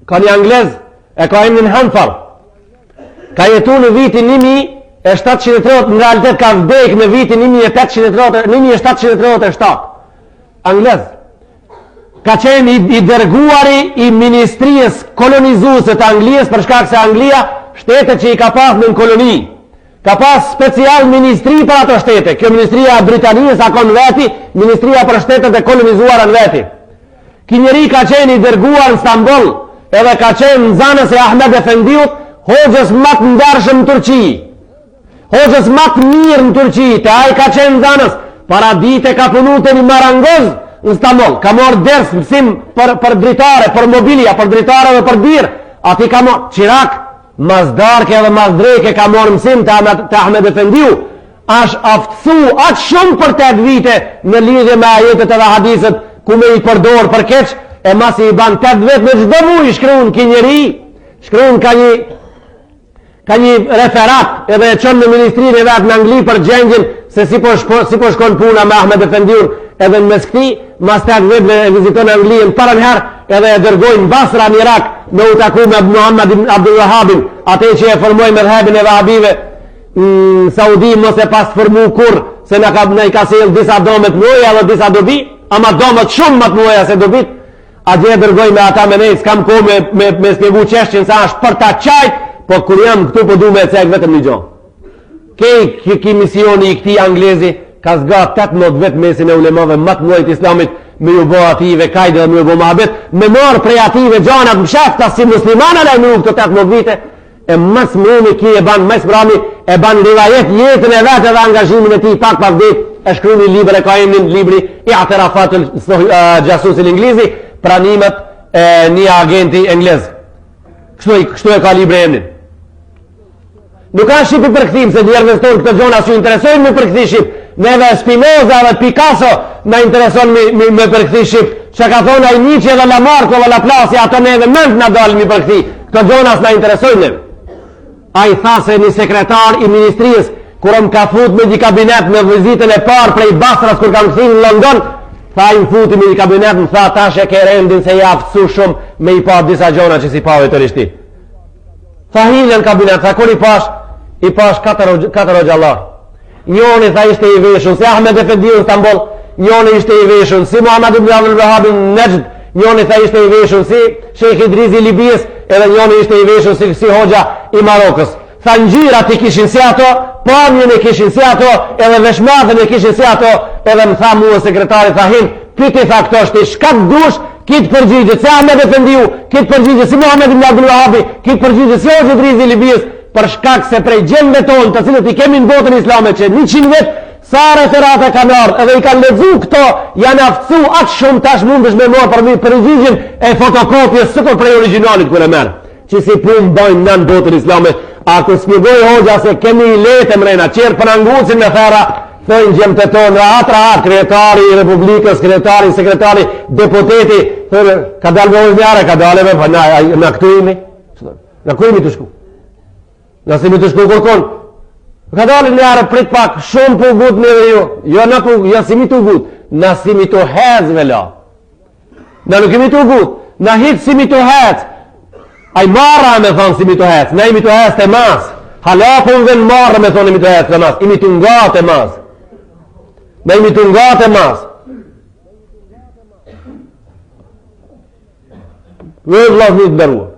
ka një anglez, e ka emrin Hanfar, ka jetu në vitin 1730, në realitet ka vdek në vitin 1737, anglez, ka qenë i dërguari i ministrijës kolonizuese të Anglijës, për shkak se Anglia, shtetet që i ka pas në koloni, ka pas special ministri për ato shtete. Kjo ministria e Britanisë akon veti, ministria për shtetet e kolonizuara në veti. Ky njeri ka qenë i dërguar në Istanbul, edhe ka qenë në zanës e Ahmed Efendiut, hoxhës më të ndershëm në Turqi, hoxhës më të mirë në Turqi, te ai ka qenë në zanës, para dite ka punu te një marangoz në Istanbul, ka marrë ders mësim për dritare, për mobilja, për dritare dhe për birë, ati ka marrë Qirak, mazdarke dhe mazdreke ka marrë mësim të Ahmed Efendiu, është aftësu atë shumë për 8 vite në lidhje me ajetet edhe hadiset, ku me i përdor për keq, e masi i ban 8 vetë me çdo vuj shkruan ki njeri, shkruan ka një referat edhe e qënë në ministrinë e vetë në Angli për gjengjen se si po shkon puna me Ahmed Efendiur edhe në mes këti, mas 8 vetë e viziton Anglinë para njëherë edhe e dërgojnë Basra në Irak me u taku me Muhammad Abdul Wahabin, atë që e formoi medhhabin e Wahabive në Saudi, mos e pas formu kur, se në i ka sjell disa domet mëja dhe disa dobi, ama domet shumë më të mëja se dobit, a gje dërgoj me ata me nej, s'kam ko me spjegu qeshqin sa është për ta qajt, po kur jam këtu po du me e cek vetëm një gjohë. Ki misioni i këti anglezi, ka zga 18 vetë mesin e ulemave më të mëjt islamit, me ju bo ative kajde dhe me ju bo mahabet, me morë prej ative gjanat më shafta si muslimana la në këto 18 vite, e mas mëmi ki e ban mas brami, e ban rivajet jetën e vetë dhe angazhimin e ti pak pas dit, e shkru një liber e ka emnin libri i aterafatul gjasusil inglizi, pranimet e një agenti englez. Kështu e ka libri emnin. Nuk ka Shqip i përkëthim, se njerëve së tonë këtë gjona su interesojnë me përkëthi Shqip, neve Spinoza dhe Picasso na intereson me përkëthi Shqip, që ka thonë a i Nietzsche dhe Lamarck dhe Laplace, ato neve mënd në dalë me përkëthi, këtë gjona së na interesojnë neve. A i tha se një sekretar i ministrijës, kur më ka fut me një kabinet me vizitën e parë prej Basras, kur kam këthin në London, tha i më futi me një kabinet, më tha tash e ke rendin se ja aftësu shumë me i pa disa gjona që si pave të rishti. Tha hile në kabinet, tha kur i pash 4 o gjallar. Njoni tha ishte i veshun, si Ahmed Efendiu në Istanbul, njoni ishte i veshun, si Muhammad ibn Abdul Wahhab në Nejd, njoni tha ishte i veshun, si Sheikh Idrizi Libijës, edhe njoni ishte i veshun si hoxha i Marokës. Tha ngjyrat i kishin si ato, pamjen e kishin si ato, edhe veshmatën e kishin si ato, edhe më tha mua sekretari, tha hin, pyti tha këto shti, shkat dush, kitë përgjigjet, si Ahmed Efendiu, kitë përgjigjet, si Muhammad ibn Abdul Wahhab, kitë përgjigjet, si Sheikh Idrizi Libijës, për shkak se prej gjendve tonë, të cilët i kemi në botën islame që 100 vetë, sa referate kanë ardhur, edhe i kanë lexuar këto, janë aftësu atë shumë tash mundesh me marr për përgjigjen e fotokopjes së prej originalit kur e merr. Që si punë bojnë në botën islame, a ku spjegoj hoxha se kemi letë mrena, qerë për angucin me thera, thënë gjemët e tonë, rahat, kretari i Republikës, sekretari, deputeti, thënë, ka dalë me ojnjare, ka dalë me, na këtu imi, na ku imi të shku? Nëse mi të shku kërkon, ka dalë njare prit pak, shumë për gut në dhe jo na si mi të gut, na si mi të hez me la. Na nuk imi të gut, na hitë si mi të hez, a i marra me thonë si mi të hez, na imi të hez të mas, halapun dhe në marra me thonë imi të hez të mas, imi të nga të mas, na imi të nga të mas. Vë vlasni të bërua.